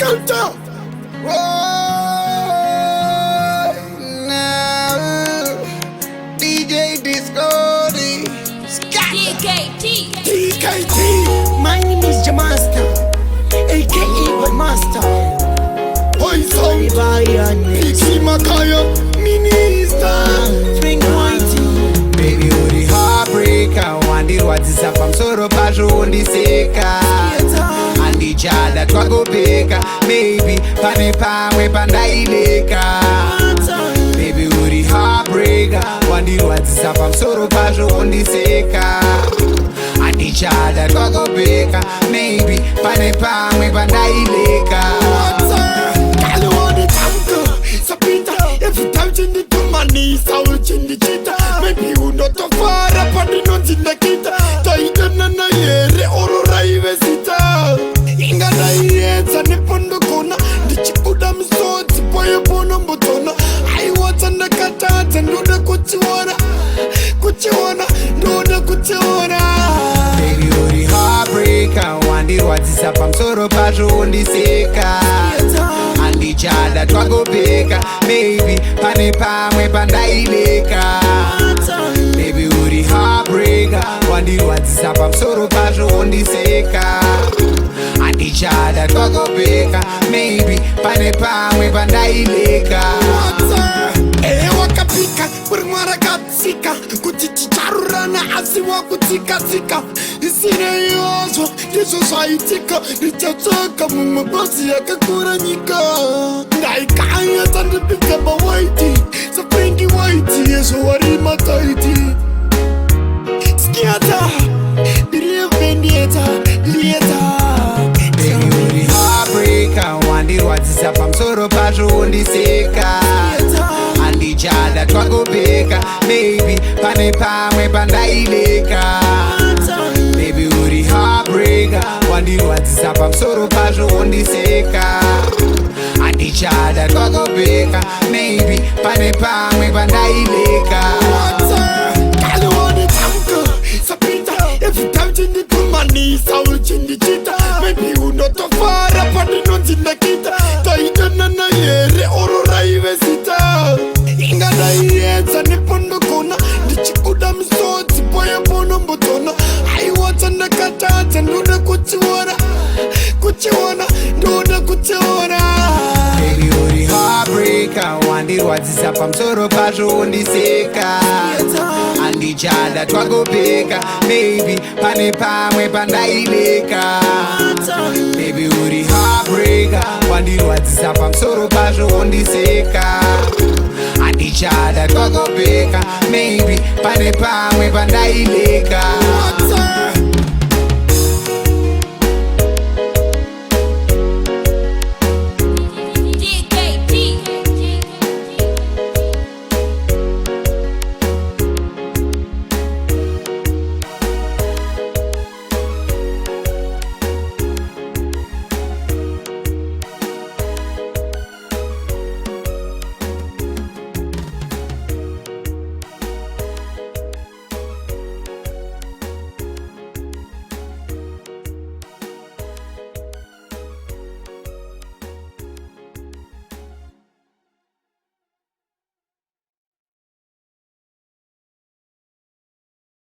Counter. Now DJ Discordy. TKT. My name is Jamaster, aka Master. Poison. Pixie Makaya. Minister. Spring Whitey. Baby, who the heartbreaker? Wonder what is up, I'm so passion on the seka. And the child that go bigger. Maybe pane palm we pandaileka. Baby, who the heartbreaker? Wonder what is up, I'm so passion on the seka. And the child that go bigger. Maybe pane palm we pandaileka. Every time in the money, so in the cheetah. Maybe you not a far up and you not in the kita. Titan and a year or a sita. Ingana yets and a pondocona. The chipudam swords, boy upon a botona. I was on the catat and do the kuchiwana. Kuchiwana, do the kuchiwana. Baby, you the heartbreaker. Wonder what is up, I'm so passion on the seka. And the child that go bigger. Maybe pane palm we pandaileka. Baby, who the heartbreaker? Wonder what is up, I'm so passion on the seka. And the child that go bigger. Maybe pane palm we pandaileka. Waka pika, burmara katsika. Kuchichicharurana asiwa kutika tika. Isine yozo, kiso saitika. Nichachaka mumabasi ya kakuranyika. Naikaya tanda pika ba whitey. Sapringi whitey, yeso warima taiti. Skiata, believe vendieta, lieta. Baby, who the heartbreaker? Wonder what is up, I'm so passion on the seka. And the child that go bigger. Maybe pane palm we pandaileka. Baby, who the heartbreaker? Wonder what is up, I'm so passion on the seka. And the child that go bigger. Maybe pane palm we pandaileka. Every time in the money, so in the cheetah. Maybe you not a far up and you not in the kita. Titan and a year or a sita. Ingana yets and a pondocona. The chipudam swords, boy upon a botona. I was on the catat and do the kuchiwana. Kuchiwana, do the kuchiwana. Baby, who the heartbreaker? Wonder what is up, I'm so passion on the seka. And the child that go bigger. Maybe pane palm we pandaileka. Baby, who the heartbreaker? Wonder what is up, I'm so passion on the seka. And the child that go bigger. Maybe pane palm we pandaileka.